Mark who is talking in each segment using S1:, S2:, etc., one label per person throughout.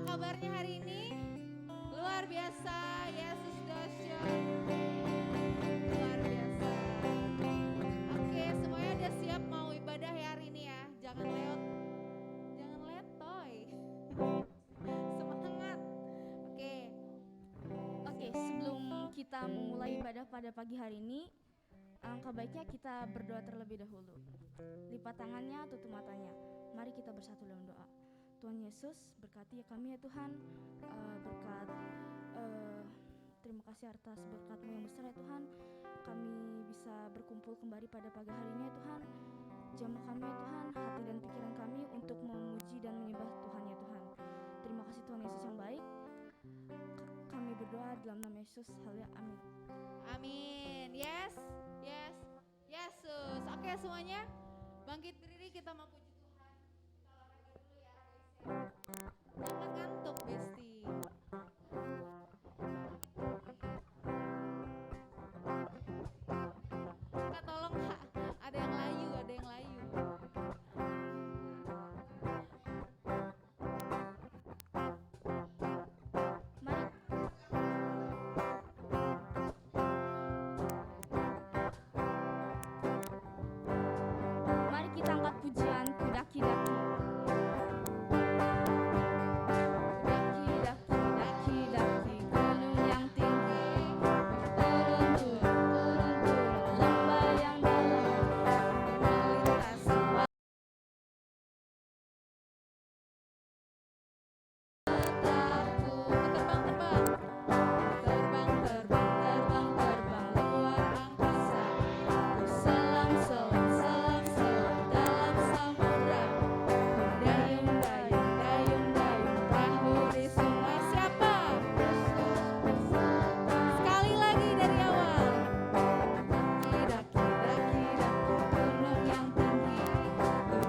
S1: kabarnya hari ini? Luar biasa, Yesus dahsyat. Luar biasa. Oke, semuanya udah siap mau ibadah ya hari ini ya. Jangan letoy. Semangat.
S2: Oke, sebelum kita memulai ibadah pada pagi hari ini, alangkah baiknya kita berdoa terlebih dahulu. Lipat tangannya, tutup matanya. Mari kita bersatu dalam doa. Tuhan Yesus, berkati kami ya Tuhan, terima kasih atas berkat-Mu yang besar ya Tuhan. Kami bisa berkumpul kembali pada pagi hari ini ya Tuhan. Jamah kami ya Tuhan, hati dan pikiran kami untuk memuji dan menyembah Tuhan ya Tuhan. Terima kasih Tuhan Yesus yang baik. Kami berdoa dalam nama Yesus. Haleluya, amin.
S1: Amin. Yes. Yesus. Oke semuanya, bangkit berdiri kita mau puji Tuhan. Kita olahraga dulu ya guys. Jangan ngantuk Besti. Kak tolong Kak, ada yang layu.
S2: Mari kita angkat pujian Daki-Daki. Daki-daki gunung yang tinggi, turun-turun lembah yang dalam, melintasi
S1: Tetapku terbang luar angkasa. Ku selam dalam samudra. Dayung perahu di sungai. Siapa? Sekali lagi dari awal. Daki gunung yang tinggi,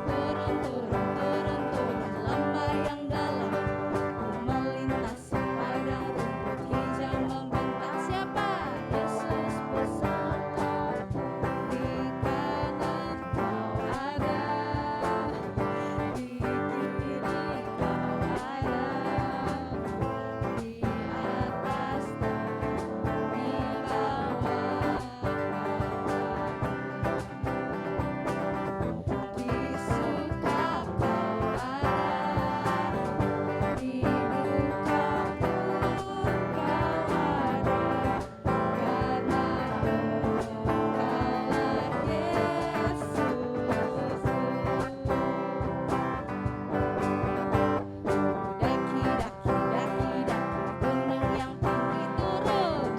S1: turun lembah yang dalam, melintasi padang rumput hijau membentang. Siapa? Yesus besertaku, di kanan kau ada, di kiri kau ada, di atas dan di bawah. Di suka kau ada, di duka pun kau ada, karena Engkaulah Yesus. Daki gunung yang tinggi, turun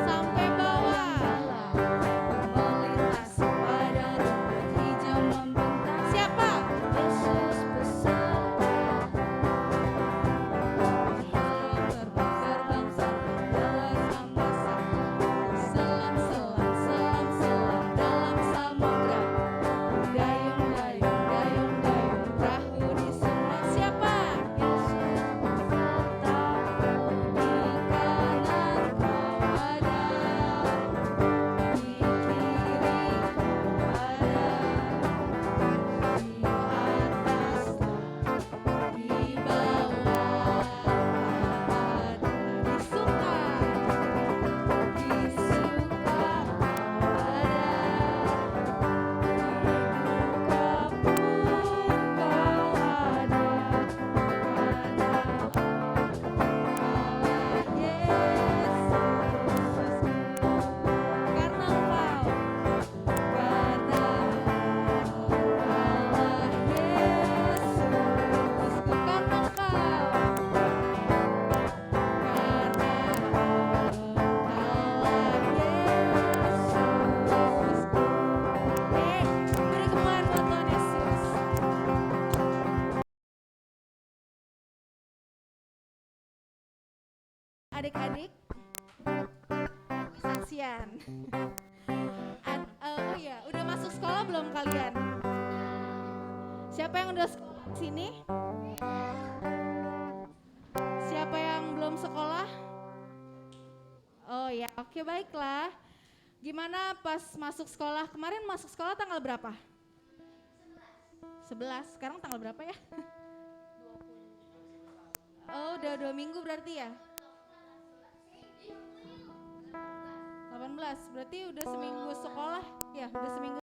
S1: sampai bawah, melintasi padang rumput hijau membentang. Siapa? Yesus besertaku. Terbang dalam angkasa, selam dalam samudra. Dayung perahu di sungai. Siapa? Yesus besertaku, di kanan kau ada, di kiri kau ada, di atas dan di bawah ada. Di suka kau ada, beri kemuliaan buat Tuhan Yesus. Adik-adik, kesaksian. Oh iya, udah masuk sekolah belum kalian? Siapa yang udah sekolah di sini? Siapa yang belum sekolah? Oh ya, oke baiklah. Gimana pas masuk sekolah? Kemarin masuk sekolah tanggal berapa? 11. Sekarang tanggal berapa ya? udah 2 minggu berarti ya? 18, berarti udah seminggu sekolah ya? Udah seminggu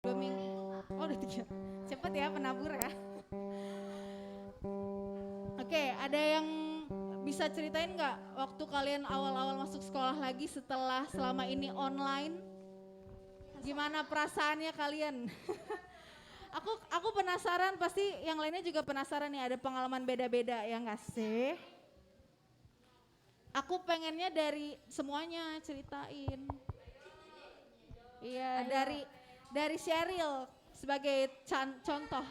S1: 2 minggu. Oh udah 3. Cepet ya penabur ya. Oke, ada yang bisa ceritain nggak waktu kalian awal-awal masuk sekolah lagi setelah selama ini online? Gimana perasaannya kalian? Aku penasaran, pasti yang lainnya juga penasaran nih, ada pengalaman beda-beda ya nggak sih? Aku pengennya dari semuanya ceritain. Iya, dari Sheryl sebagai contoh.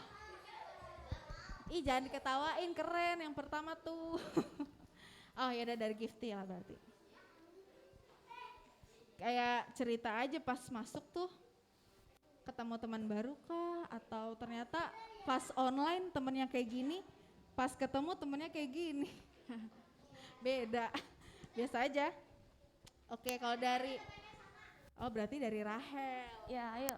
S1: Ih jangan diketawain, keren yang pertama tuh. Oh ya udah, dari Gifty lah berarti. Kayak cerita aja pas masuk tuh, ketemu teman baru kah? Atau ternyata pas online temennya kayak gini, pas ketemu temennya kayak gini. Beda, biasa aja. Oke, kalau dari, oh berarti dari Rahel.
S2: Ya, ayo.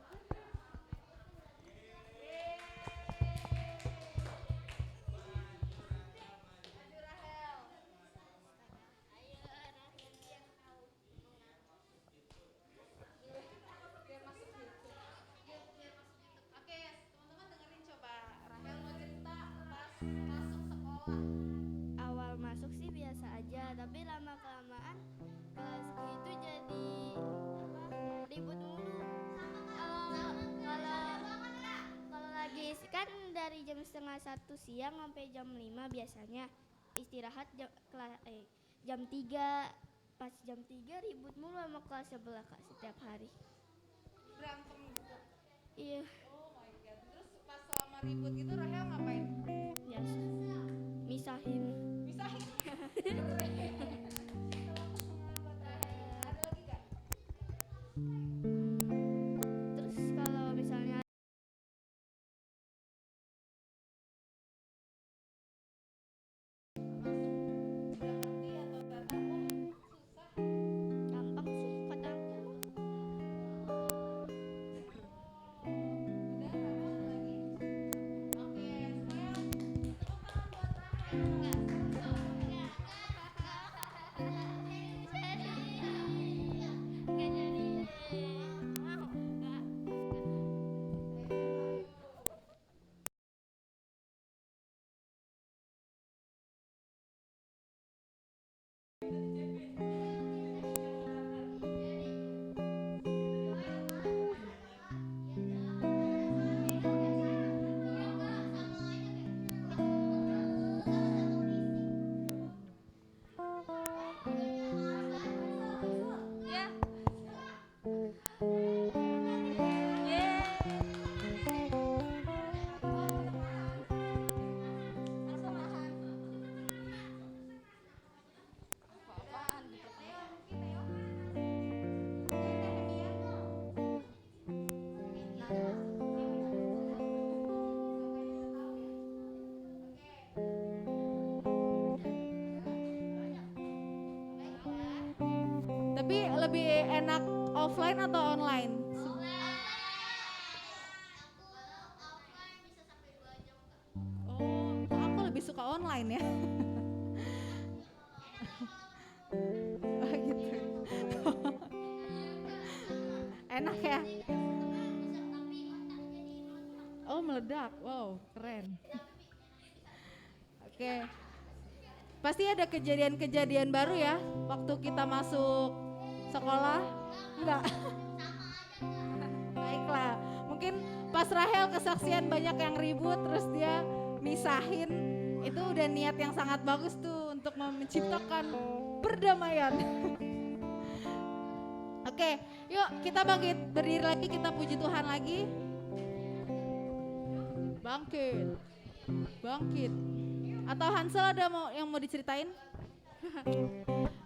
S3: Awal masuk sih biasa aja, tapi lama-kelamaan kelasku itu jadi ribut mulu. Kalau lagi kan dari jam setengah 1 siang sampai jam 5 biasanya istirahat jam 3. Pas jam 3 ribut mulu sama kelas sebelah Kak setiap hari.
S1: Berantem gitu.
S3: Iya,
S1: Oh my god. Terus pas selama ribut gitu Rahel ngapain?
S3: biasa. Misahin.
S1: Misahin. Ada lagi gak?
S3: Terus kalau misalnya
S1: Udah ngerti atau ternyata susah?
S3: gampang sih kadang.
S1: Udah Rahel ada lagi? Oke, semuanya tepuk tangan buat Rahel. Tapi lebih enak offline atau online? Oh, aku lebih suka online ya. Oh gitu. Enak ya? Oh meledak, wow keren. Oke. Pasti ada kejadian-kejadian baru ya waktu kita masuk sekolah? Enggak? Baiklah, mungkin pas Rahel kesaksian banyak yang ribut terus dia misahin, itu udah niat yang sangat bagus tuh untuk menciptakan perdamaian. Oke, yuk kita bangkit, berdiri lagi, kita puji Tuhan lagi. Bangkit, bangkit. Atau Hansel ada yang mau diceritain?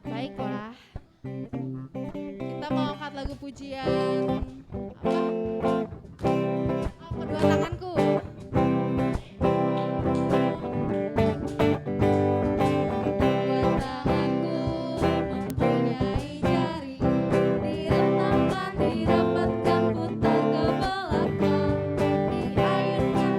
S1: Baiklah. Kita mau angkat lagu pujian. Apa? Oh, kedua tanganku. Kedua tanganku mempunyai jari, direntangkan, dirapatkan, putar ke belakang, diayunkan,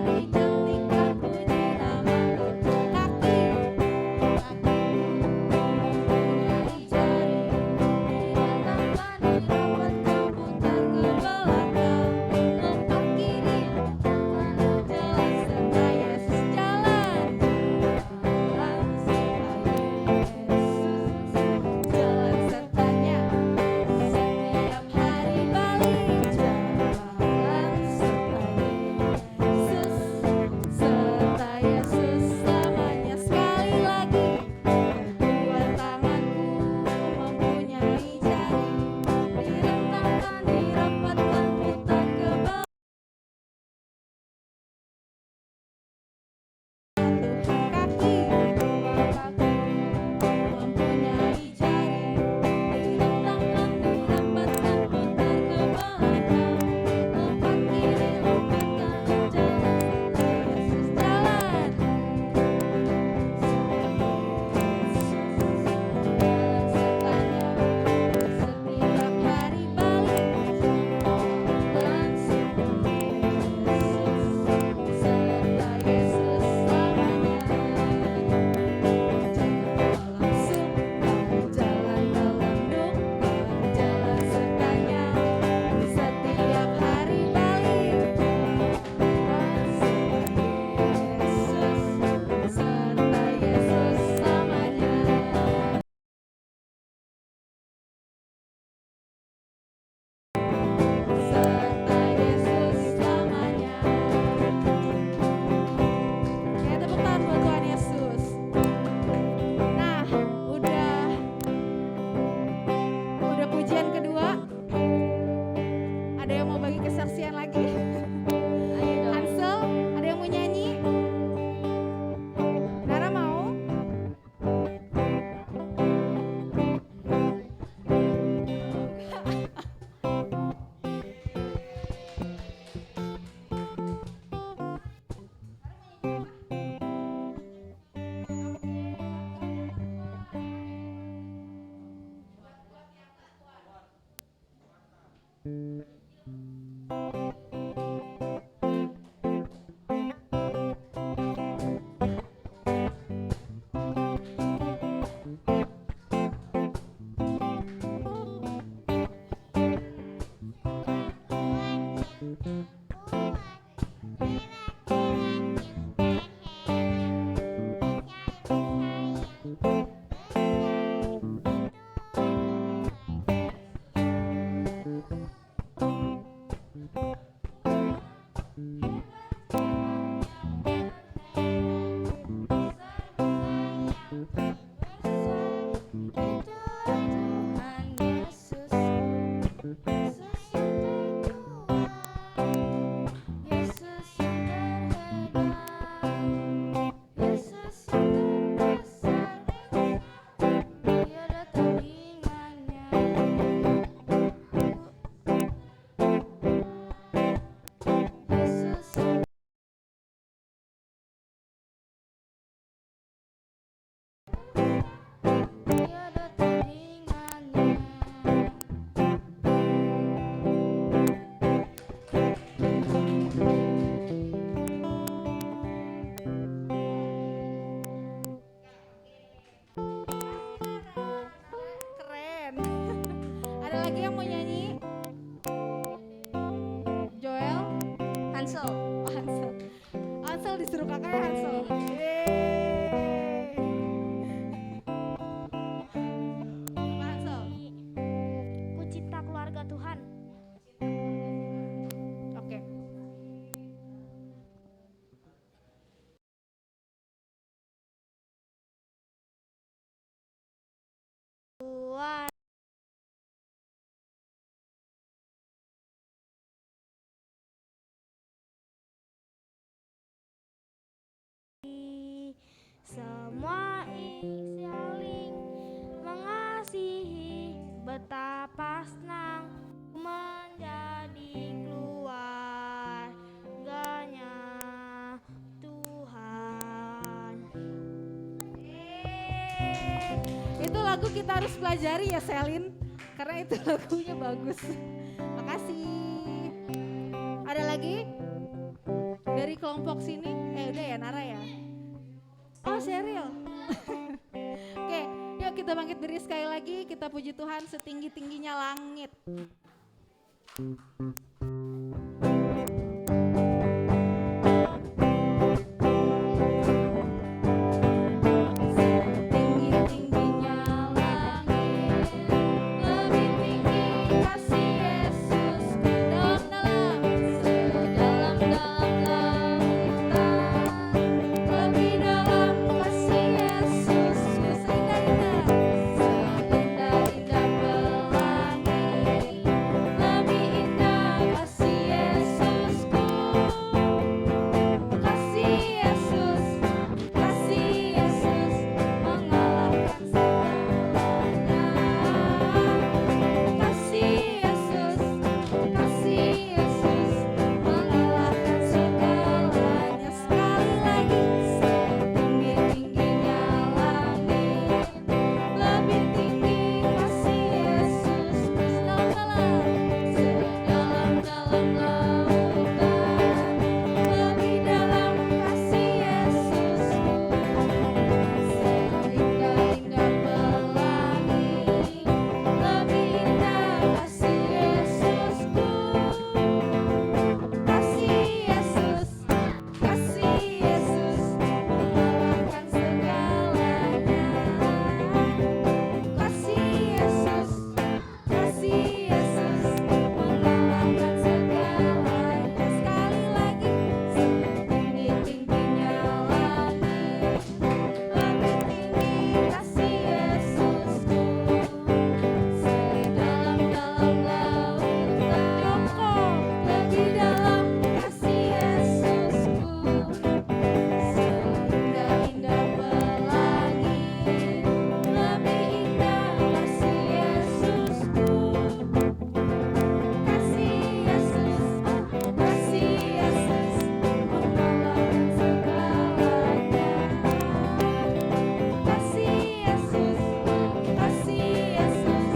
S1: yang mau nyanyi? Joel?
S2: Hansel.
S1: Oh, Hansel. Hansel disuruh kakaknya Hansel. Yeay. Apa Hansel?
S2: Ku cinta keluarga Tuhan.
S1: Oke.
S2: Tuhan. Semua saling mengasihi, betapa senang menjadi keluarganya Tuhan.
S1: Itu lagu kita harus pelajari ya Selin, karena itu lagunya bagus. Makasih. Ada lagi? Dari kelompok sini? Udah ya Nara ya? Oh Sheryl. Oke, yuk kita bangkit berdiri sekali lagi. Kita puji Tuhan setinggi-tingginya langit. Setinggi-tingginya langit, lebih tinggi kasih Yesus, dalam-dalam, sedalam-dalam lautan, lebih dalam kasih Yesus, seindah-indah pelangi, lebih indah kasih Yesusku, kasih Yesus, kasih Yesus mengalahkan segalanya, kasih Yesus, kasih Yesus mengalahkan segalanya. Sekali lagi, setinggi-tingginya langit, lebih tinggi kasih Yesus, sedalam-dalam lautan, lebih dalam kasih Yesusku, seindah-indah pelangi, lebih indah kasih Yesusku, kasih Yesus, kasih Yesus mengalahkan segalanya, kasih Yesus, kasih Yesus mengalahkan segalanya. Sekali lagi, setinggi-tingginya langit, lebih tinggi kasih Yesusku, sedalam-dalam lautan, lebih dalam kasih Yesusku, seindah-indah pelangi, lebih indah kasih Yesusku, kasih Yesus, kasih Yesus mengalahkan segalanya, kasih Yesus, kasih Yesus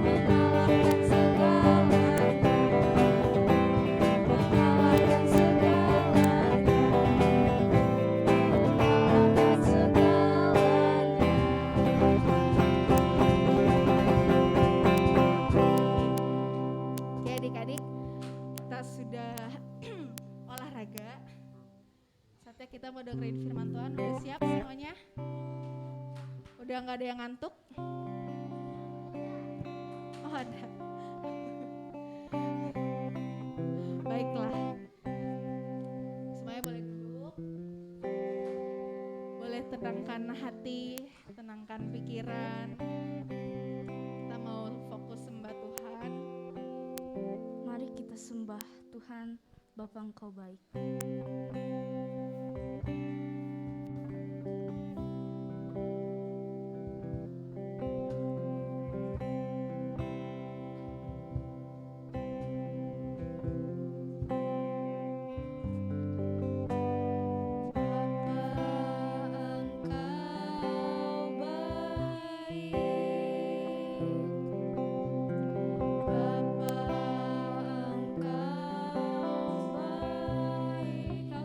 S1: mengalahkan segalanya, mengalahkan segalanya, mengalahkan segalanya. Oke adik-adik, kita sudah olahraga. Saatnya kita mau dengerin firman Tuhan. Udah siap semuanya? Udah gak ada yang ngantuk? Oh ada. Baiklah. Semuanya boleh duduk. Boleh tenangkan hati, tenangkan pikiran. Kita mau fokus sembah Tuhan.
S2: Mari kita sembah Tuhan, Bapa Engkau baik.
S1: Bapa engkau baik.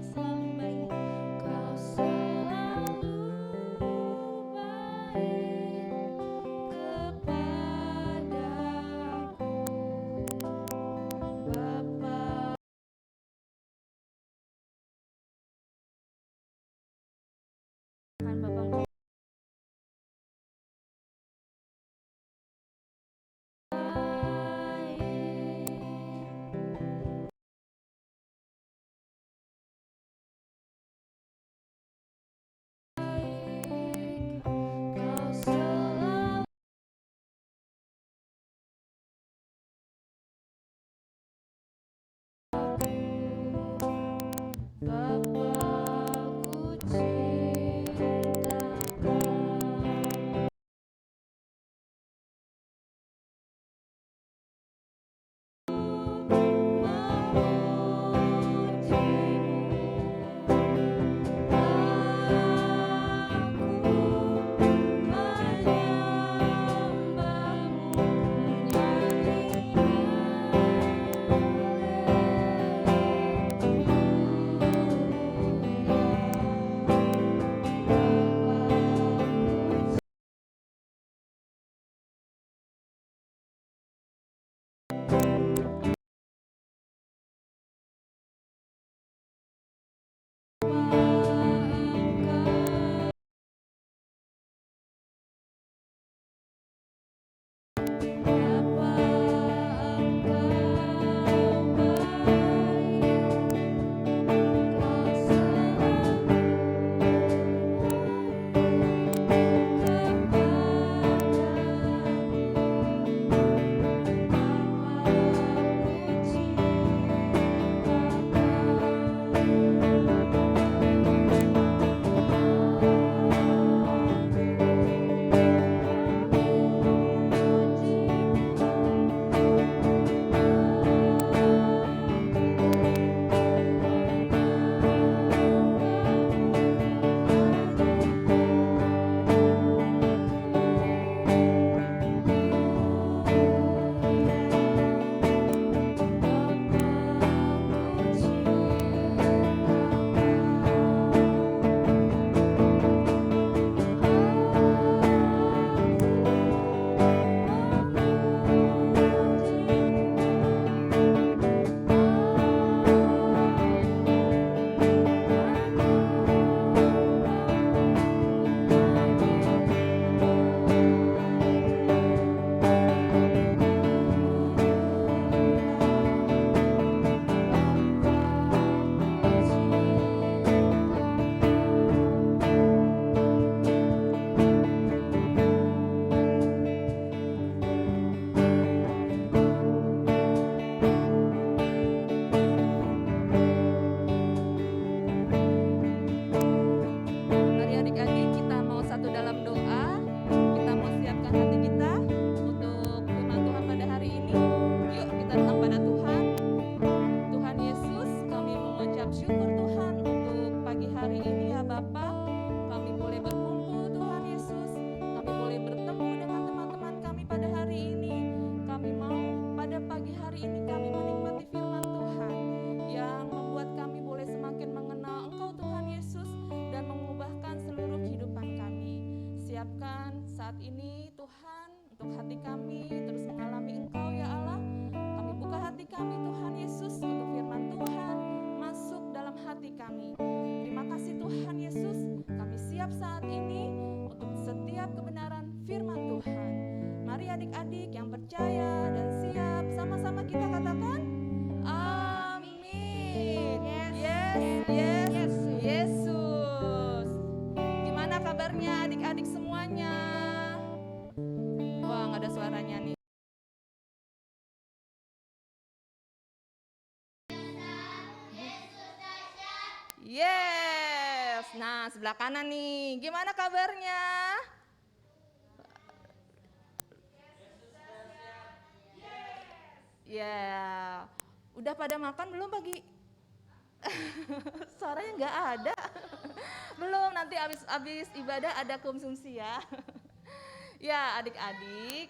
S4: kami. Terima kasih Tuhan Yesus, kami siap saat ini untuk setiap kebenaran firman Tuhan. Mari adik-adik yang percaya dan siap, sama-sama kita katakan amin. Yesus. Gimana kabarnya adik-adik semuanya? Wah, nggak ada suaranya nih. Yes. Nah, sebelah kanan nih. Gimana kabarnya? Ya. Udah pada makan belum pagi? Suaranya nggak ada. Belum, nanti abis ibadah ada konsumsi ya. Ya, adik-adik.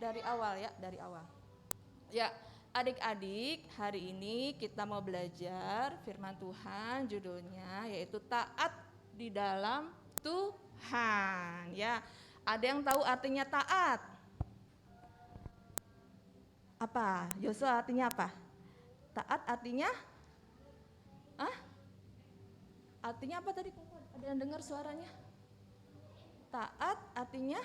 S4: Dari awal. Ya, adik-adik, hari ini kita mau belajar firman Tuhan, judulnya yaitu taat di dalam Tuhan. Ya, ada yang tahu artinya taat? Apa? Yosua artinya apa? Taat artinya? Artinya apa tadi? Ada yang dengar suaranya? Taat artinya?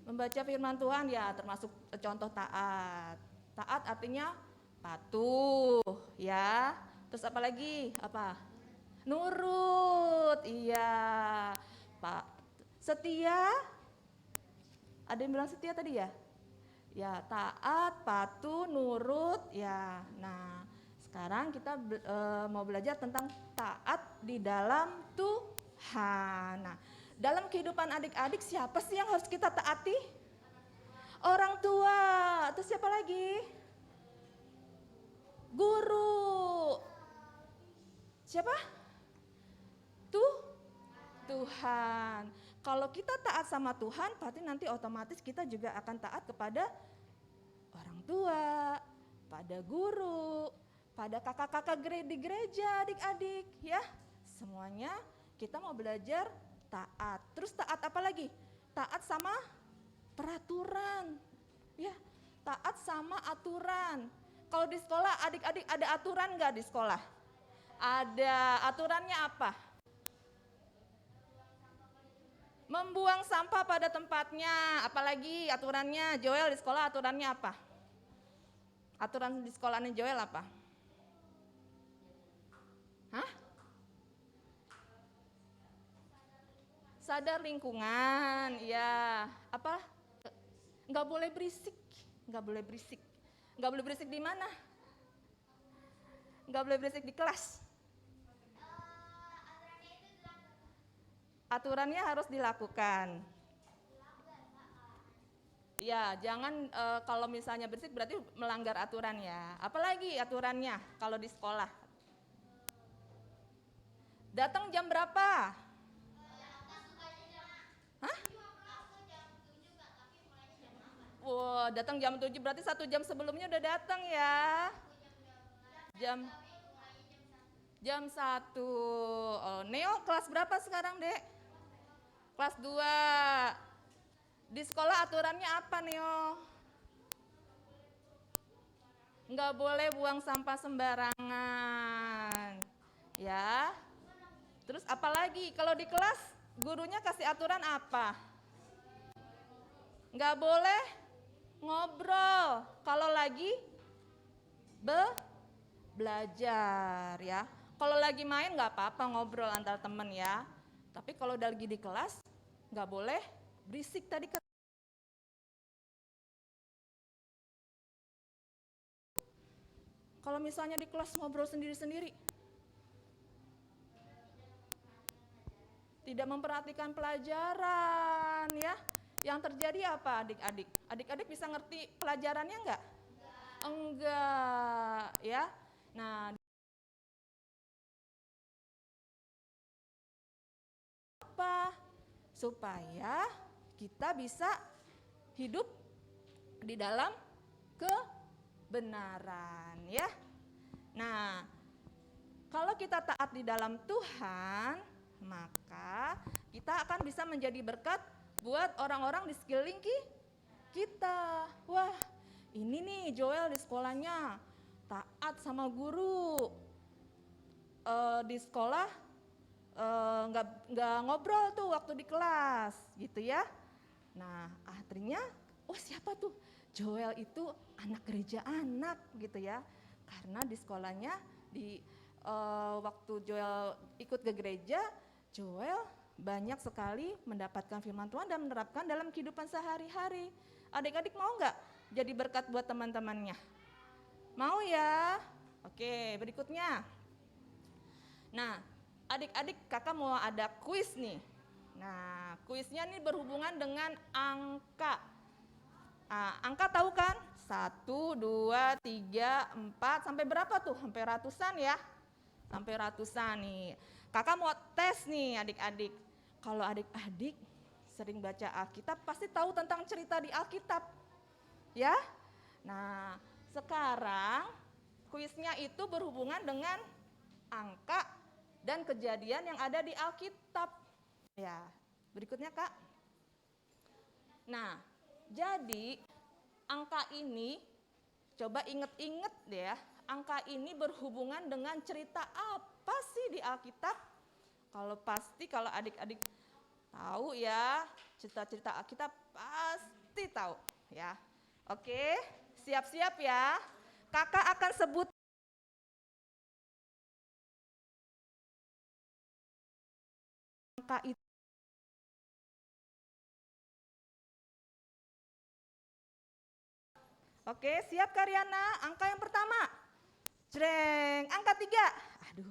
S4: Membaca firman Tuhan, ya termasuk contoh taat. Taat artinya patuh, ya. Terus apa lagi? Apa? Nurut, iya. Pak, setia. Ada yang bilang setia tadi ya? Ya, taat, patuh, nurut, ya. Nah, sekarang kita mau belajar tentang taat di dalam Tuhan. Nah, dalam kehidupan adik-adik siapa sih yang harus kita taati? Orang tua. Terus siapa lagi? Guru. Siapa? Tuhan. Kalau kita taat sama Tuhan, berarti nanti otomatis kita juga akan taat kepada orang tua, pada guru, pada kakak-kakak di gereja, adik-adik, ya. Semuanya kita mau belajar taat. Terus taat apa lagi? Taat sama peraturan. Ya, taat sama aturan. Kalau di sekolah adik-adik ada aturan nggak di sekolah? Ada. Aturannya apa? Membuang sampah pada tempatnya. Apalagi aturannya? Joel di sekolah aturannya apa? Aturan di sekolahnya Joel apa? Hah? Sadar lingkungan, ya. Apa? Nggak boleh berisik, nggak boleh berisik. Nggak boleh berisik di mana? Nggak boleh berisik di kelas. Aturannya harus dilakukan. Ya, jangan kalau misalnya berisik berarti melanggar aturan ya. Apalagi aturannya kalau di sekolah? Datang jam berapa? Hah? Wow, datang jam 7 berarti 1 jam sebelumnya udah datang ya. Jam 1. Oh, Neo kelas berapa sekarang, Dek? Kelas 2. Di sekolah aturannya apa, Neo? Nggak boleh buang sampah sembarangan. Ya. Terus apalagi kalau di kelas gurunya kasih aturan apa? Nggak boleh ngobrol kalau lagi belajar ya. Kalau lagi main nggak apa-apa ngobrol antar temen ya. Tapi kalau udah lagi di kelas nggak boleh berisik tadi. Kalau misalnya di kelas ngobrol sendiri-sendiri, tidak memperhatikan pelajaran ya. Yang terjadi apa adik-adik? Adik-adik bisa ngerti pelajarannya enggak? Enggak ya. Nah, apa? Supaya kita bisa hidup di dalam kebenaran ya. Nah, kalau kita taat di dalam Tuhan, maka kita akan bisa menjadi berkat buat orang-orang di sekeliling kita. Wah, ini nih Joel di sekolahnya taat sama guru. Di sekolah nggak ngobrol tuh waktu di kelas gitu ya. Nah akhirnya, oh siapa tuh? Joel itu anak gereja anak gitu ya. Karena di sekolahnya waktu Joel ikut ke gereja, Joel banyak sekali mendapatkan firman Tuhan dan menerapkan dalam kehidupan sehari-hari. Adik-adik mau nggak jadi berkat buat teman-temannya? Mau ya? Oke, berikutnya. Nah, adik-adik kakak mau ada kuis nih. Nah, kuisnya nih berhubungan dengan angka. Angka tahu kan? 1, 2, 3, 4, sampai berapa tuh? Sampai ratusan ya? Sampai ratusan nih. Kakak mau tes nih adik-adik. Kalau adik-adik sering baca Alkitab, pasti tahu tentang cerita di Alkitab. Ya? Nah, sekarang kuisnya itu berhubungan dengan angka dan kejadian yang ada di Alkitab. Ya, berikutnya Kak. Nah, jadi angka ini, coba inget-inget deh ya, angka ini berhubungan dengan cerita apa sih di Alkitab? Kalau adik-adik tahu ya, cerita-cerita Alkitab pasti tahu ya. Oke, siap-siap ya. Kakak akan sebut angka itu. Oke, siap Karyana? Angka yang pertama. Jreng, angka 3. Aduh,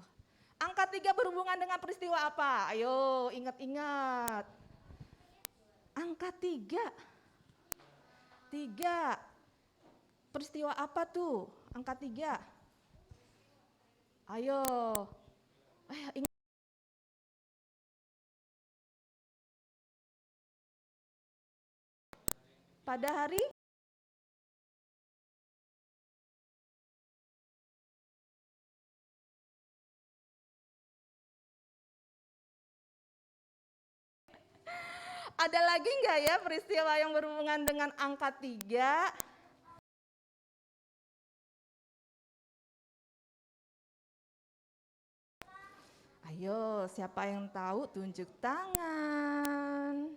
S4: angka 3 berhubungan dengan peristiwa apa? Ayo, ingat-ingat. Angka 3. 3. Peristiwa apa tuh? Angka 3. Ayo. Ingat. Pada hari ada lagi nggak ya peristiwa yang berhubungan dengan angka 3? Ayo, siapa yang tahu tunjuk tangan.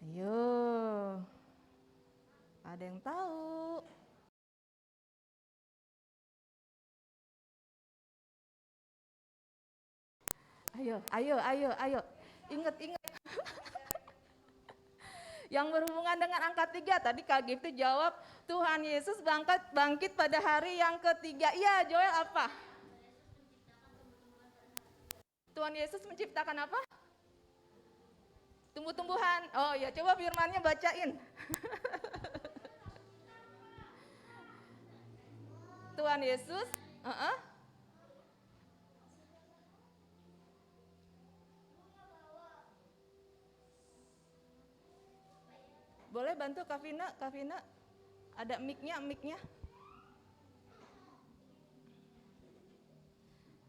S4: Ayo. Ada yang tahu? Ayo. Ingat. Yang berhubungan dengan angka 3, tadi Kak Gifty jawab, Tuhan Yesus bangkit pada hari yang ketiga. Iya, Joel apa? Tuhan Yesus menciptakan apa? Tumbuh-tumbuhan. Oh ya, coba firmannya bacain. Tuhan Yesus, boleh bantu Kak Vina? Ada mic-nya.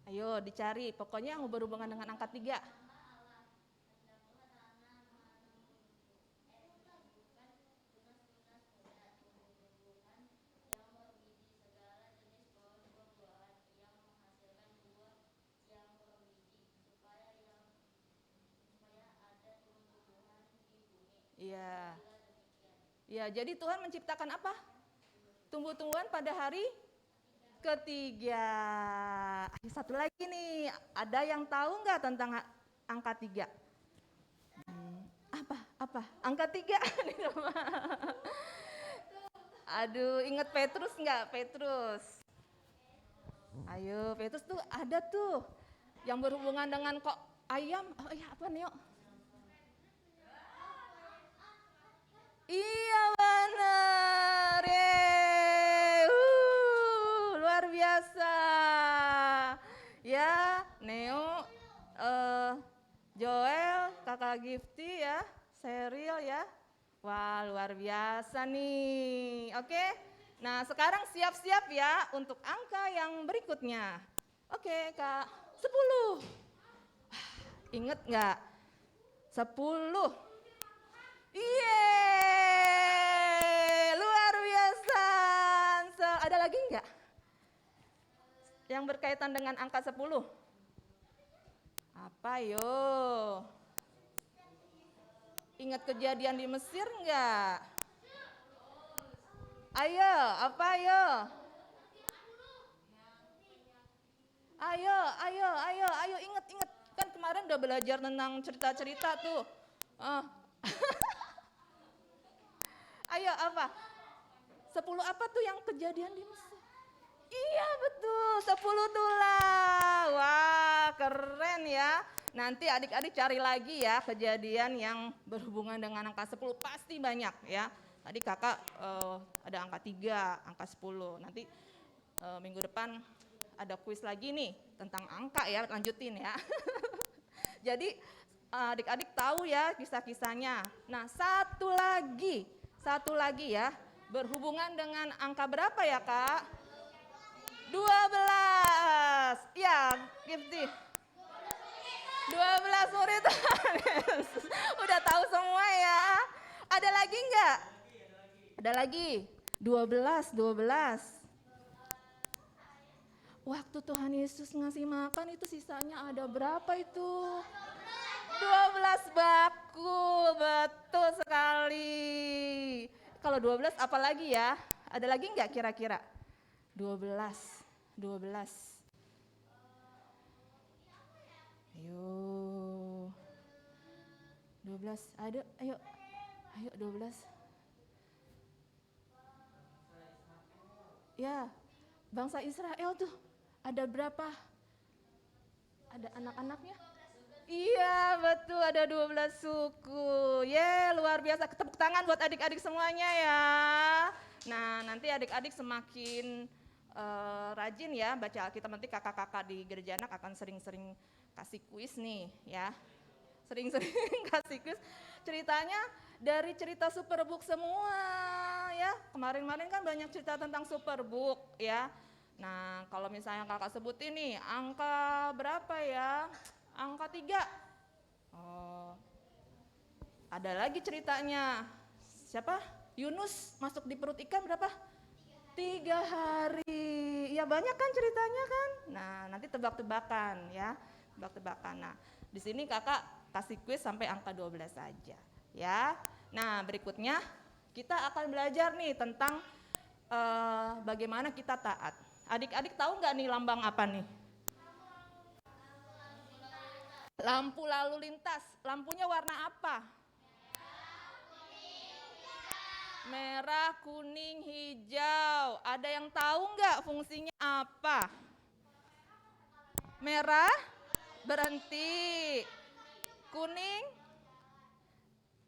S4: Ayo dicari, pokoknya yang berhubungan dengan angka 3. Iya. Ya, jadi Tuhan menciptakan apa? Tumbuh-tumbuhan pada hari ketiga. Satu lagi nih, ada yang tahu nggak tentang angka 3? Apa? Angka 3? Aduh, ingat Petrus nggak? Petrus. Ayo, Petrus tuh ada tuh yang berhubungan dengan kok ayam. Oh iya, apa nih? Iya benar, luar biasa. Ya, Neo, Joel, Kakak Gifty ya, Seril ya. Wah, luar biasa nih. Oke, nah sekarang siap-siap ya untuk angka yang berikutnya. Oke Kak, 10. Ingat nggak? 10. Iya, luar biasa. Ada lagi enggak? Yang berkaitan dengan angka 10. Apa yo? Ingat kejadian di Mesir enggak? Ayo, apa ayo? Ayo, ingat. Kan kemarin udah belajar tentang cerita-cerita tuh. Oh. Ayo, apa? 10 apa tuh yang kejadian di Mesir? Iya betul, 10 tulah. Wah, keren ya. Nanti adik-adik cari lagi ya kejadian yang berhubungan dengan angka 10. Pasti banyak ya. Tadi kakak ada angka 3, angka 10. Nanti minggu depan ada kuis lagi nih tentang angka ya, lanjutin ya. Jadi adik-adik tahu ya kisah-kisahnya. Nah, satu lagi ya, berhubungan dengan angka berapa ya Kak? 12. Ya, Gifty. 12 murid. Udah tahu semua ya. Ada lagi enggak? Ada lagi. 12. Waktu Tuhan Yesus ngasih makan itu sisanya ada berapa itu? 12 baku, betul sekali. Kalau 12 apa lagi ya? Ada lagi enggak kira-kira? 12. Ayo. 12, ayo 12. Ya, bangsa Israel tuh ada berapa? Ada anak-anaknya? Iya betul, ada 12 suku. Luar biasa, tepuk tangan buat adik-adik semuanya ya. Nah nanti adik-adik semakin rajin ya baca Alkitab. Nanti kakak-kakak di gereja anak akan sering-sering kasih kuis nih ya. Sering-sering kasih kuis. Ceritanya dari cerita Superbook semua ya. Kemarin-kemarin kan banyak cerita tentang Superbook ya. Nah kalau misalnya kakak sebutin nih angka berapa ya? Angka 3. Oh, ada lagi ceritanya. Siapa? Yunus masuk di perut ikan berapa? 3 hari. Ya banyak kan ceritanya kan? Nah nanti tebak-tebakan ya. Tebak-tebakan. Nah di sini kakak kasih kuis sampai angka 12 saja ya. Nah berikutnya kita akan belajar nih tentang bagaimana kita taat. Adik-adik tahu nggak nih lambang apa nih? Lampu lalu lintas. Lampunya warna apa? Merah, kuning, hijau. Ada yang tahu nggak fungsinya apa? Merah, berhenti. Kuning,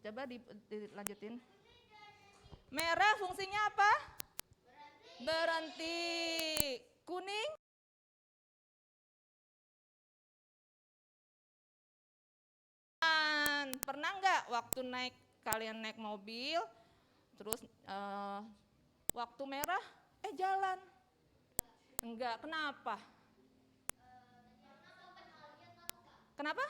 S4: coba dilanjutin. Merah fungsinya apa? Berhenti. Kuning? Pernah nggak waktu kalian naik mobil, terus waktu merah, jalan? Enggak, kenapa? Kenapa?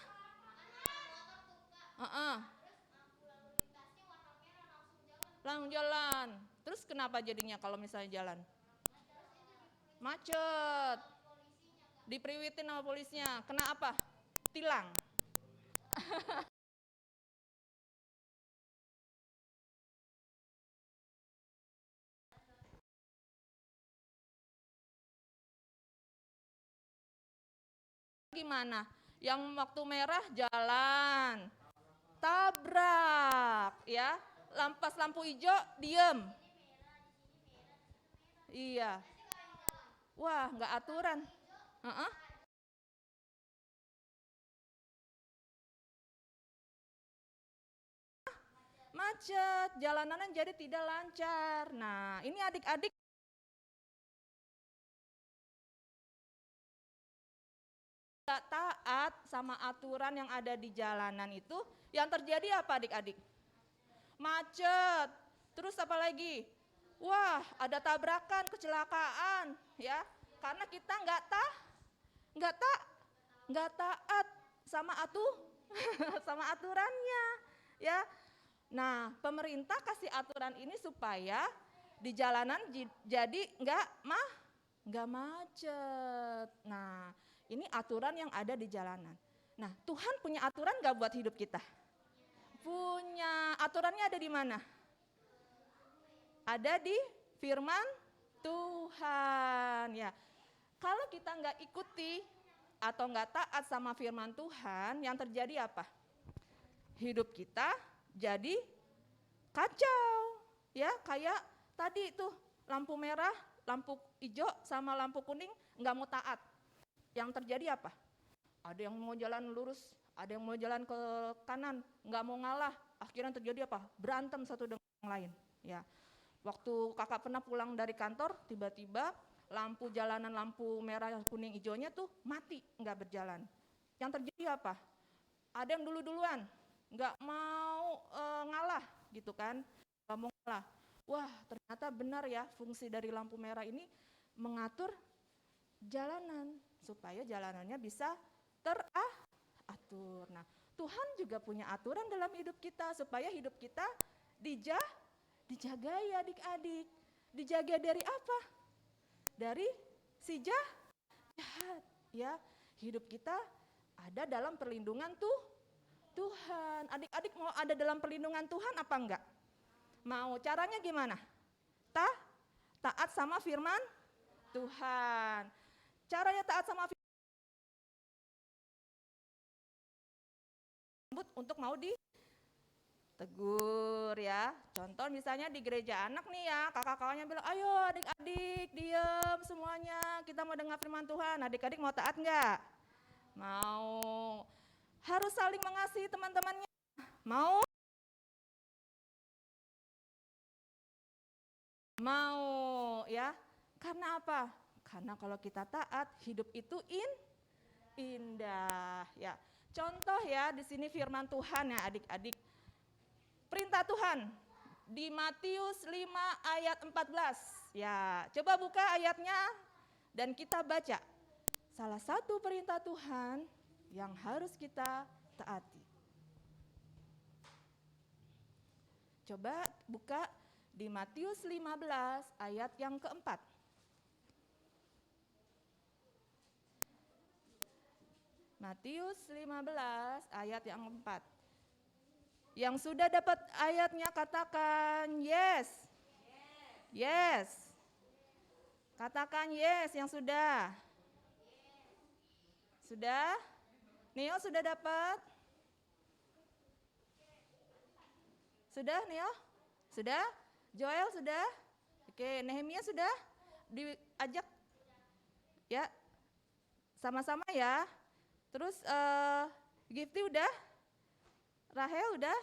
S4: Langsung jalan. Terus kenapa jadinya kalau misalnya jalan? Macet. Dipriwitin sama polisnya. Kenapa? Tilang. Gimana? Yang waktu merah jalan, tabrak, ya. Pas lampu hijau diem. Iya. Wah, nggak aturan. Macet, jalanan jadi tidak lancar. Nah, ini adik-adik gak taat sama aturan yang ada di jalanan itu, yang terjadi apa adik-adik? Macet. Terus apa lagi? Wah, ada tabrakan, kecelakaan, ya. Karena kita nggak taat sama sama aturannya, ya. Nah, pemerintah kasih aturan ini supaya di jalanan jadi nggak macet. Nah, ini aturan yang ada di jalanan. Nah, Tuhan punya aturan nggak buat hidup kita? Punya. Aturannya ada di mana? Ada di firman Tuhan. Ya, kalau kita nggak ikuti atau nggak taat sama firman Tuhan, yang terjadi apa? Hidup kita jadi kacau. Ya, kayak tadi itu lampu merah, lampu hijau sama lampu kuning nggak mau taat. Yang terjadi apa? Ada yang mau jalan lurus, ada yang mau jalan ke kanan, nggak mau ngalah. Akhirnya terjadi apa? Berantem satu dengan yang lain. Ya, waktu kakak pernah pulang dari kantor, tiba-tiba lampu jalanan, lampu merah, kuning, hijaunya tuh mati, nggak berjalan. Yang terjadi apa? Ada yang duluan, nggak mau ngalah, gitu kan? Nggak mau ngalah. Wah, ternyata benar ya, fungsi dari lampu merah ini mengatur jalanan supaya jalanannya bisa teratur. Nah, Tuhan juga punya aturan dalam hidup kita supaya hidup kita dijaga ya adik-adik. Dijaga dari apa? Dari si jahat. Ya, hidup kita ada dalam perlindungan Tuhan. Adik-adik mau ada dalam perlindungan Tuhan apa enggak? Mau. Caranya gimana? Taat sama firman Tuhan. Caranya taat sama firman untuk mau ditegur ya. Contoh misalnya di gereja anak nih ya, kakak-kakaknya bilang, ayo adik-adik diem semuanya, kita mau dengar firman Tuhan. Adik-adik mau taat enggak? Mau. Harus saling mengasihi teman-temannya. Mau ya. Karena apa? Karena kalau kita taat, hidup itu indah ya. Contoh ya, di sini firman Tuhan ya adik-adik. Perintah Tuhan di Matius 5 ayat 14. Ya, coba buka ayatnya dan kita baca. Salah satu perintah Tuhan yang harus kita taati. Coba buka di Matius 15 ayat yang keempat. Matius 15 ayat yang keempat. Yang sudah dapat ayatnya katakan yes. Yes. Katakan yes yang sudah. Sudah? Neo sudah dapat? Sudah Neo? Sudah? Joel sudah? Oke, Nehemia sudah? Diajak? Ya, sama-sama ya. Terus Gifty udah? Rahel udah?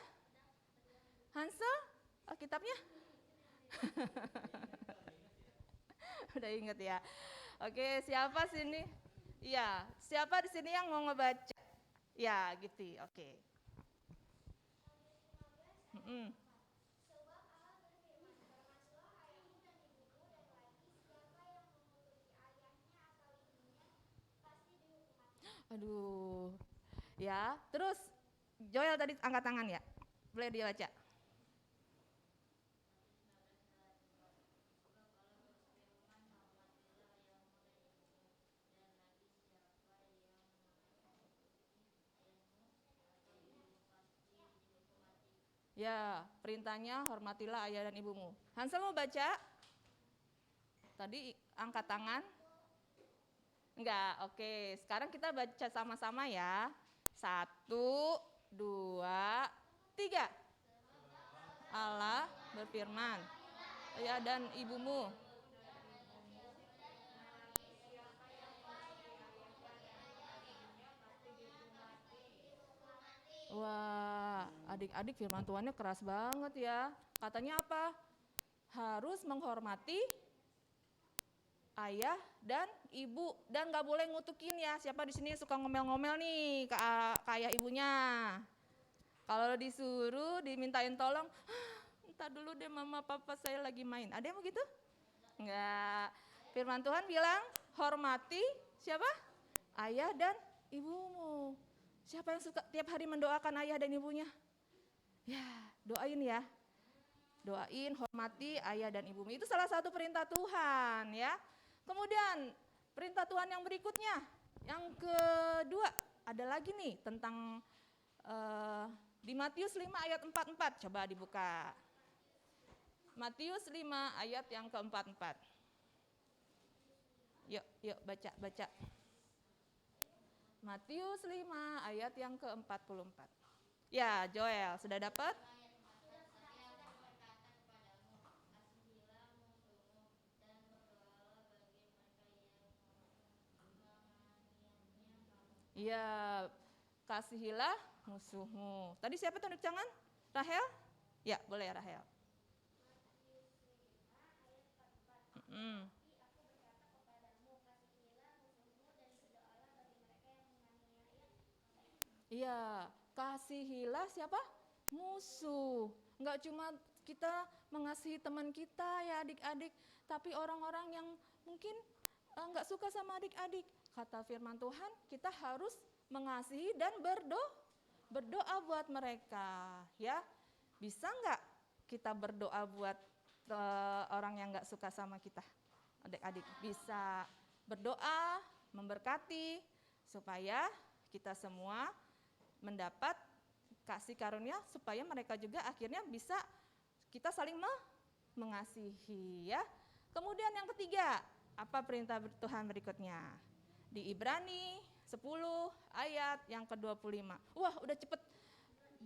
S4: Hansel? Kitabnya? Udah inget ya. Oke, siapa sini? Iya, siapa di sini yang mau ngebaca? Ya, Gifty. Oke. Aduh. Ya, terus Joel tadi angkat tangan ya. Boleh dia baca. Ya, perintahnya hormatilah ayah dan ibumu. Hansel mau baca? Tadi angkat tangan? Enggak, oke. Sekarang kita baca sama-sama ya. 1, 2, 3. Allah berfirman, ayah dan ibumu. Wah, adik-adik firman Tuhannya keras banget ya. Katanya apa? Harus menghormati ayah dan ibu dan nggak boleh ngutukin ya. Siapa di sini suka ngomel-ngomel nih ke ayah ibunya? Kalau disuruh dimintain tolong, entar dulu deh mama papa saya lagi main. Ada yang begitu? Enggak. Firman Tuhan bilang hormati siapa? Ayah dan ibumu. Siapa yang suka tiap hari mendoakan ayah dan ibunya? Ya, doain ya. Doain, hormati ayah dan ibumu. Itu salah satu perintah Tuhan ya. Kemudian perintah Tuhan yang berikutnya, yang kedua ada lagi nih tentang di Matius 5 ayat 44. Coba dibuka. Matius 5 ayat yang ke-44. Yuk baca. Matius 5 ayat yang ke-44. Ya, Joel, sudah dapat? Ya, kasihilah musuhmu. Tadi siapa tunduk tangan? Rahel? Ya, boleh Rahel. Iya, kasihilah siapa? Musuh. Enggak cuma kita mengasihi teman kita ya adik-adik, tapi orang-orang yang mungkin enggak suka sama adik-adik. Kata firman Tuhan, kita harus mengasihi dan berdoa buat mereka. Ya, bisa enggak kita berdoa buat orang yang enggak suka sama kita? Adik-adik bisa berdoa, memberkati supaya kita semua mendapat kasih karunia supaya mereka juga akhirnya bisa kita saling mengasihi ya. Kemudian yang ketiga, apa perintah Tuhan berikutnya? Di Ibrani 10 ayat yang ke-25. Wah, udah cepet.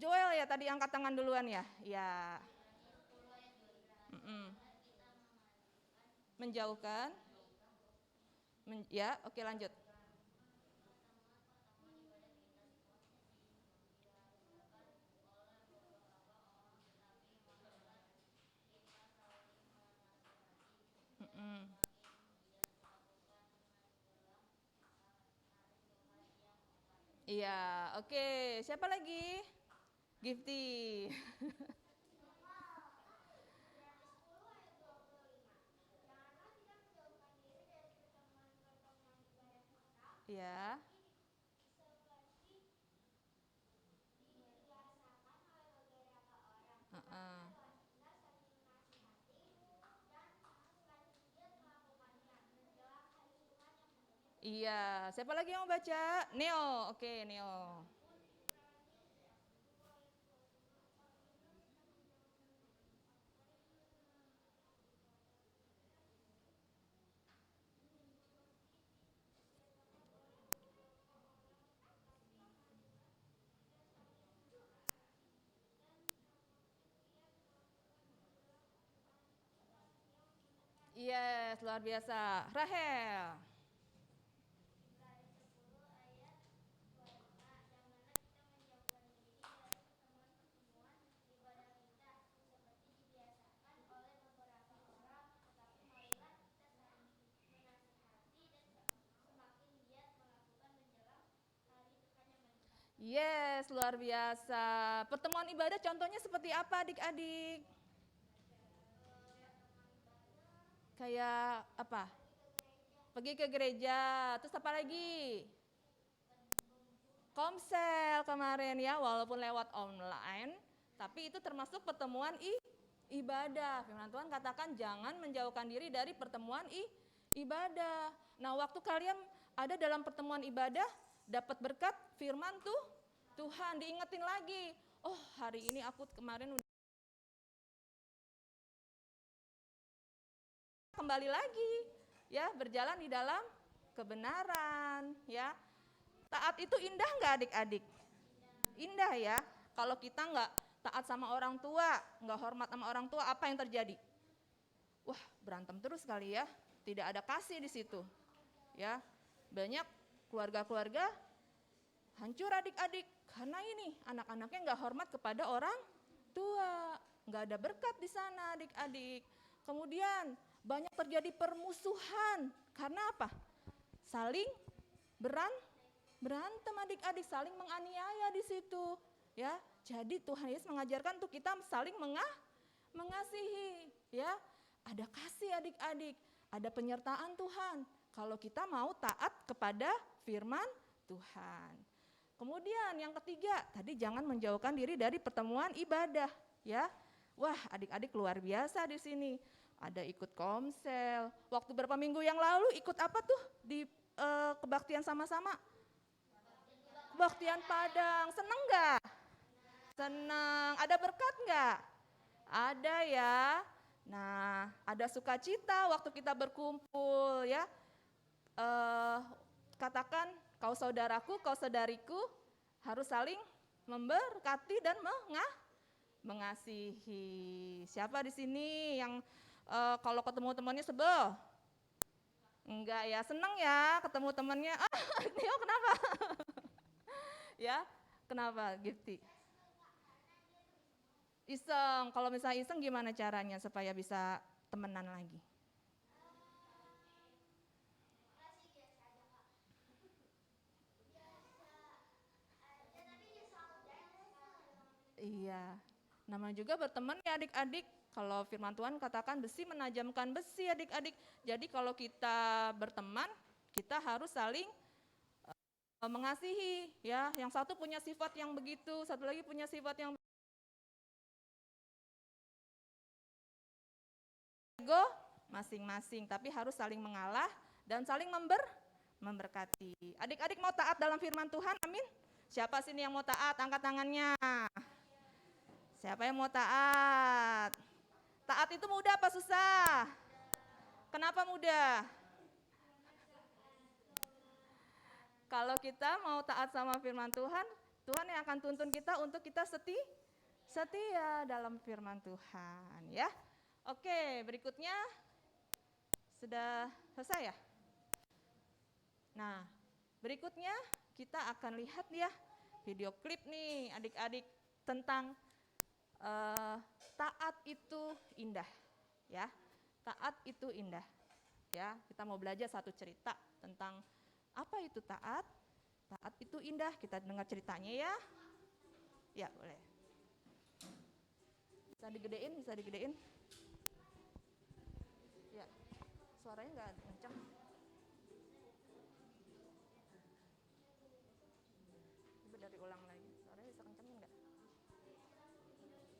S4: Joel ya tadi angkat tangan duluan ya. Ya. Menjauhkan. Ya, oke lanjut. Iya, oke. Siapa lagi? Gifty. Ya. Iya, siapa lagi yang mau baca? Neo, oke Neo. Yes, luar biasa. Rahel. Yes, luar biasa. Pertemuan ibadah contohnya seperti apa adik-adik? Kayak apa? Pergi ke gereja, terus apa lagi? Komsel kemarin ya, walaupun lewat online, tapi itu termasuk pertemuan ibadah. Firman Tuhan katakan jangan menjauhkan diri dari pertemuan ibadah. Nah, waktu kalian ada dalam pertemuan ibadah, dapat berkat firman Tuhan, diingetin lagi. Oh, hari ini aku kemarin udah kembali lagi ya, berjalan di dalam kebenaran ya. Taat itu indah nggak adik-adik? Indah ya. Kalau kita nggak taat sama orang tua, nggak hormat sama orang tua, apa yang terjadi? Wah, berantem terus kali ya. Tidak ada kasih di situ. Ya, banyak keluarga-keluarga hancur adik-adik karena ini anak-anaknya nggak hormat kepada orang tua, nggak ada berkat di sana adik-adik. Kemudian banyak terjadi permusuhan karena apa? Saling berantem adik-adik, saling menganiaya di situ. Ya, jadi Tuhan Yesus mengajarkan untuk kita saling mengasihi. Ya, ada kasih adik-adik, ada penyertaan Tuhan. Kalau kita mau taat kepada firman Tuhan. Kemudian yang ketiga, tadi jangan menjauhkan diri dari pertemuan ibadah, ya. Wah, adik-adik luar biasa di sini. Ada ikut komsel. Waktu berapa minggu yang lalu ikut apa tuh di kebaktian sama-sama? Kebaktian Padang. Seneng nggak? Seneng. Ada berkat nggak? Ada ya. Nah, ada sukacita waktu kita berkumpul ya. Katakan kau saudaraku, kau saudariku harus saling memberkati dan mengasihi. Siapa di sini yang kalau ketemu temannya sebel? Enggak ya, seneng ya ketemu temannya. Tio kenapa? Ya, kenapa Gifty? Iseng, kalau misalnya iseng gimana caranya supaya bisa temenan lagi? Iya, namanya juga berteman ya adik-adik. Kalau firman Tuhan katakan besi menajamkan besi adik-adik. Jadi kalau kita berteman, kita harus saling mengasihi ya. Yang satu punya sifat yang begitu, satu lagi punya sifat yang ego masing-masing, tapi harus saling mengalah dan saling memberkati. Adik-adik mau taat dalam firman Tuhan, amin. Siapa sini yang mau taat? Angkat tangannya. Siapa yang mau taat? Taat itu mudah apa susah? Kenapa mudah? Kalau kita mau taat sama firman Tuhan, Tuhan yang akan tuntun kita untuk kita setia dalam firman Tuhan ya. Oke, berikutnya sudah selesai ya? Nah, berikutnya kita akan lihat ya video klip nih adik-adik tentang taat itu indah ya. Taat itu indah ya. Kita mau belajar satu cerita tentang apa itu taat. Taat itu indah. Kita dengar ceritanya ya. Ya, boleh. Bisa digedein, bisa digedein. Ya. Suaranya enggak kencang. Coba dari ulang lagi. Suaranya bisa kencangin enggak? Pakai speaker.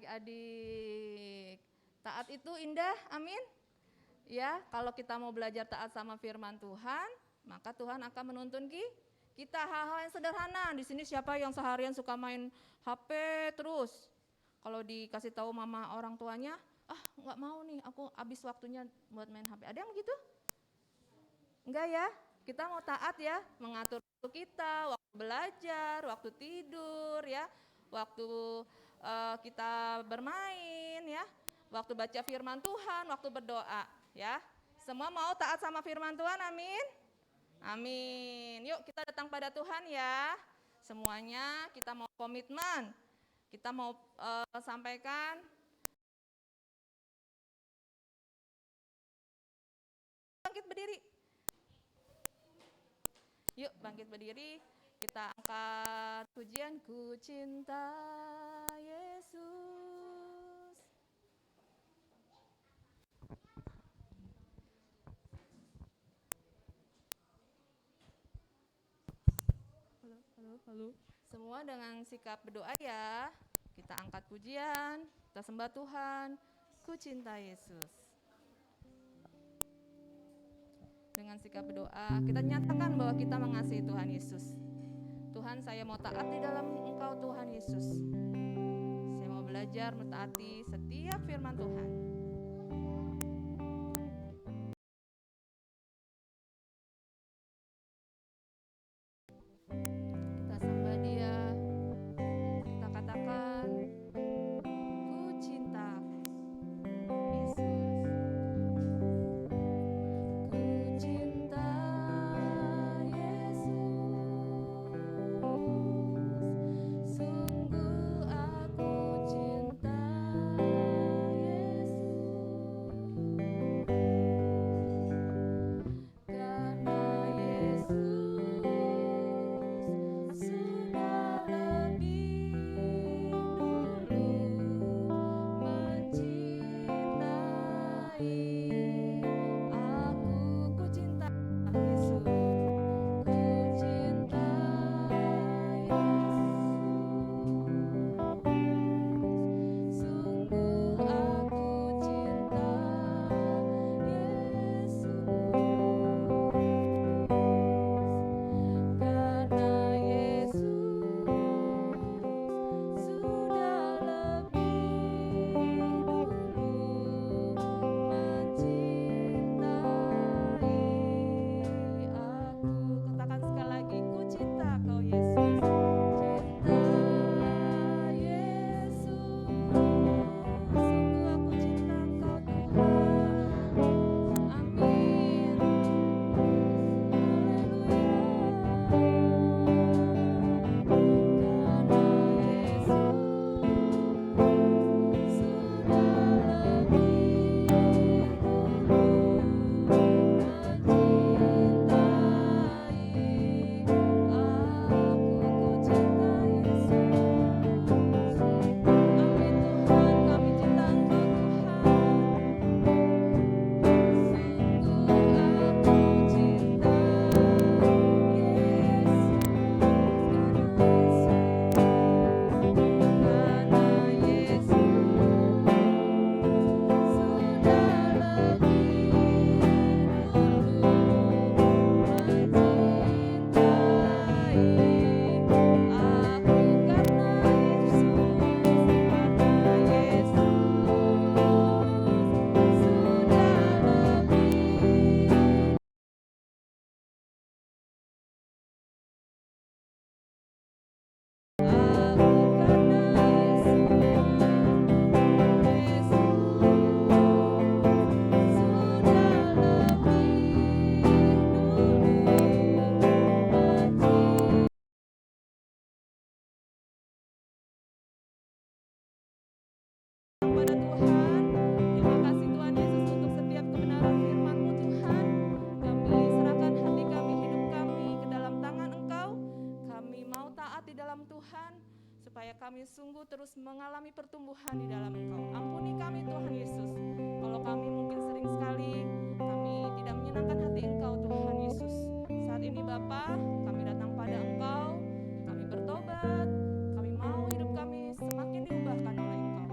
S4: adik-adik. Taat itu indah, amin. Ya, kalau kita mau belajar taat sama firman Tuhan, maka Tuhan akan menuntun kita hal-hal yang sederhana. Di sini siapa yang seharian suka main HP terus? Kalau dikasih tahu mama orang tuanya, nggak mau nih, aku habis waktunya buat main HP. Ada yang begitu? Enggak ya? Kita mau taat ya, mengatur waktu kita, waktu belajar, waktu tidur ya, waktu kita bermain ya, waktu baca firman Tuhan, waktu berdoa ya. Semua mau taat sama firman Tuhan, amin? Amin. Yuk kita datang pada Tuhan ya. Semuanya kita mau komitmen. Kita mau sampaikan. Bangkit berdiri. Yuk bangkit berdiri. Kita angkat pujian, ku cinta Yesus. Halo. Semua dengan sikap berdoa ya. Kita angkat pujian, kita sembah Tuhan. Ku cinta Yesus. Dengan sikap berdoa, kita nyatakan bahwa kita mengasihi Tuhan Yesus. Tuhan, saya mau taat di dalam Engkau Tuhan Yesus. Saya mau belajar mentaati setiap firman Tuhan. Kita sembah Dia. Kita katakan, ku cinta Yesus. Ku cinta Yesus. Sungguh aku cinta Yesus. Karena Yesus sudah lebih dulu mencintai aku. Ku cinta Yesus. Ku cinta Yesus. Sungguh aku cinta Yesus. Karena Yesus sudah lebih dulu mencintai aku. Katakan sekali lagi, ku cinta Kau Yesus. Cinta Yesus. Sungguh aku cinta Engkau Tuhan. Amin. Kepada Tuhan, terima kasih Tuhan Yesus untuk setiap kebenaran firman-Mu Tuhan. Kami serahkan hati kami, hidup kami ke dalam tangan Engkau. Kami mau taat di dalam Tuhan, supaya kami sungguh terus mengalami pertumbuhan di dalam Engkau. Ampuni kami Tuhan Yesus, kalau kami mungkin sering sekali kami tidak menyenangkan hati Engkau Tuhan Yesus. Saat ini Bapa, kami datang pada Engkau, kami bertobat, kami mau hidup kami semakin diubahkan oleh Engkau.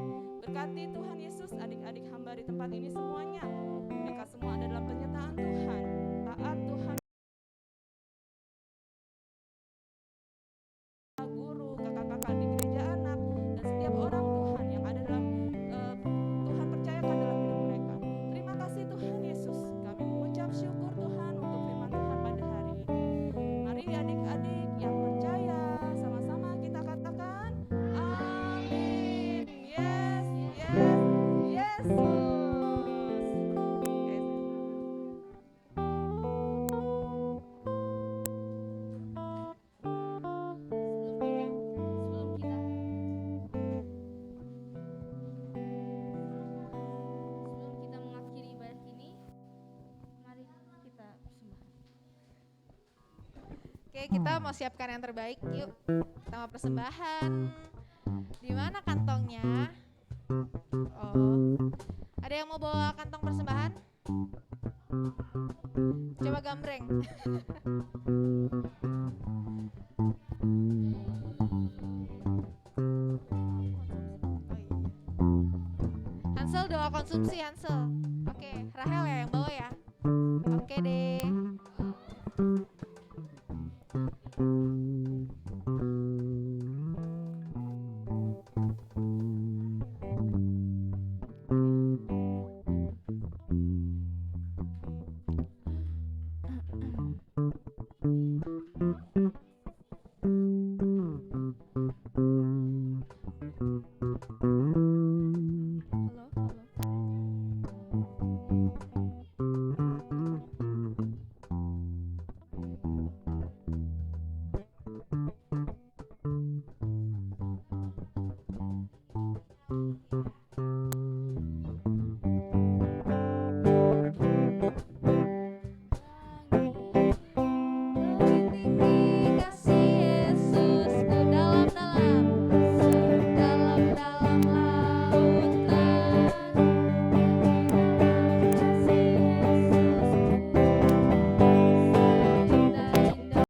S1: Oke, kita mau siapkan yang terbaik. Yuk, kita mau persembahan. Di mana kantongnya? Oh, ada yang mau bawa kantong persembahan? Coba gambreng. Hansel doa konsumsi Hansel. Oke, Rahel ya yang bawa ya. Oke deh.
S2: Halo, halo.
S1: Tinggi kasih Yesus sedalam-dalam sedalam-dalam lautan. Kasih Yesus indah-indah.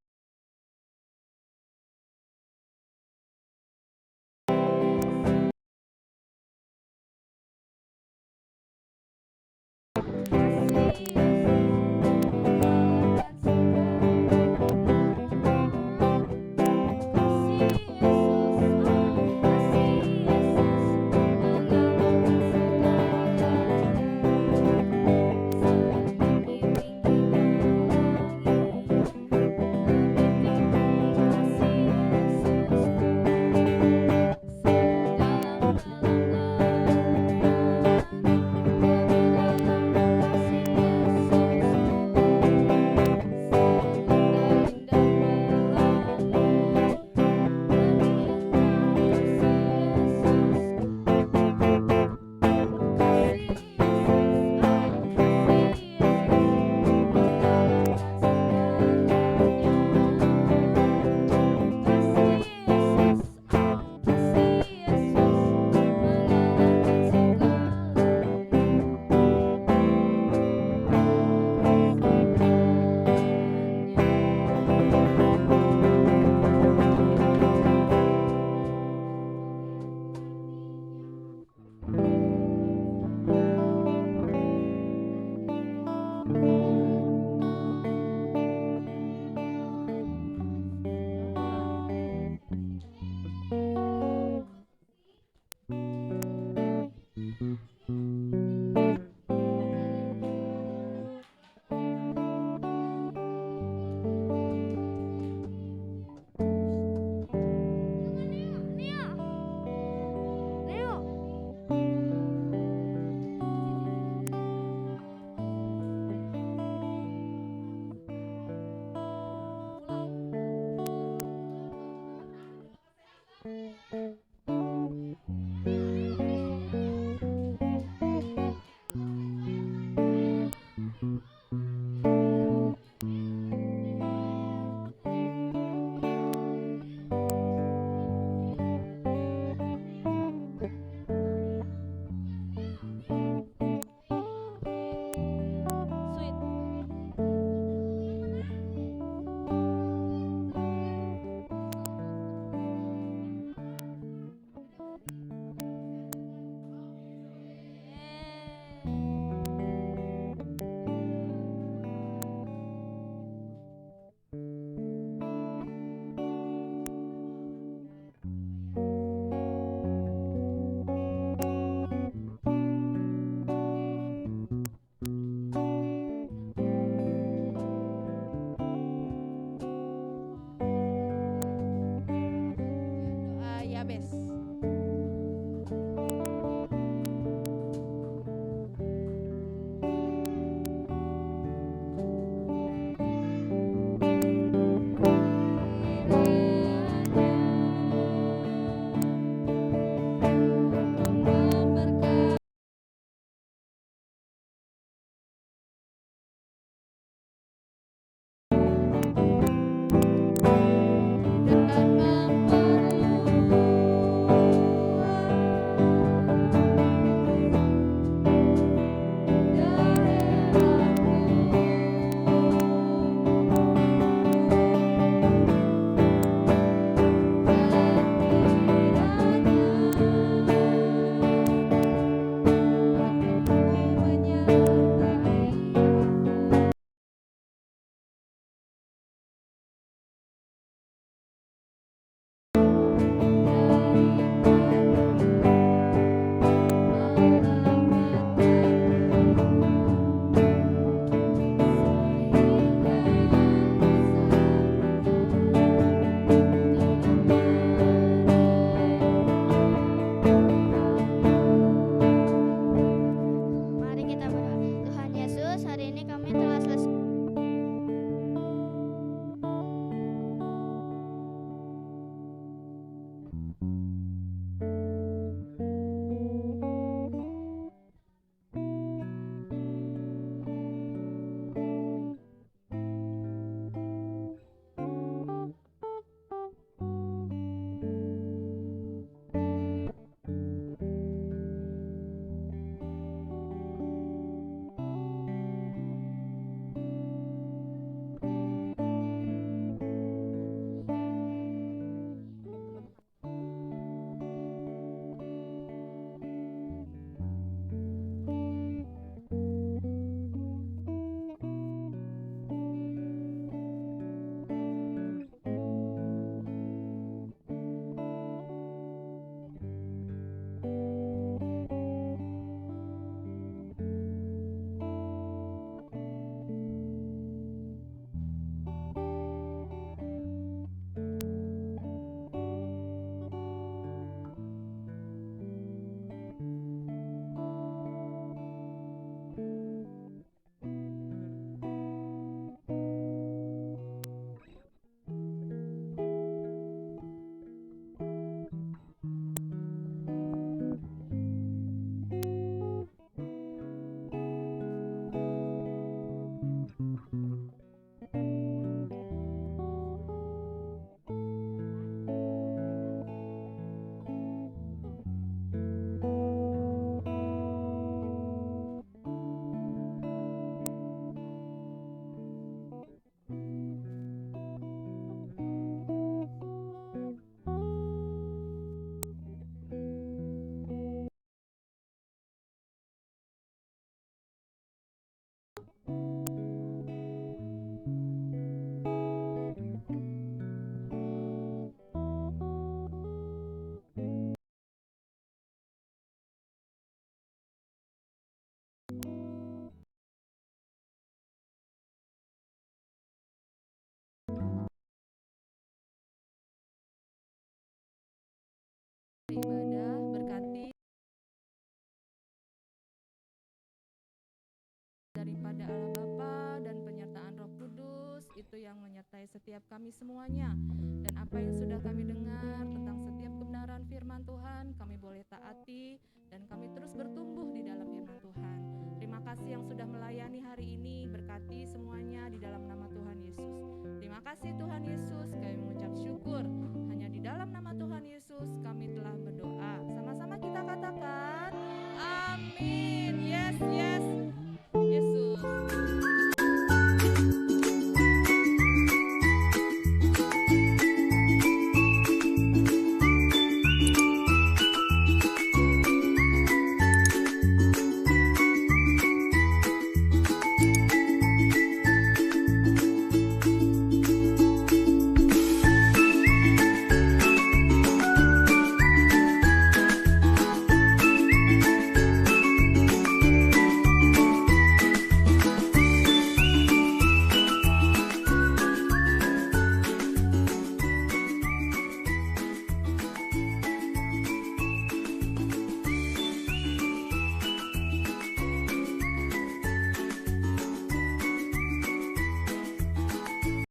S4: menyertai setiap kami semuanya. Dan apa yang sudah kami dengar tentang setiap kebenaran firman Tuhan, kami boleh taati dan kami terus bertumbuh di dalam firman Tuhan. Terima kasih yang sudah melayani hari ini, berkati semuanya di dalam nama Tuhan Yesus. Terima kasih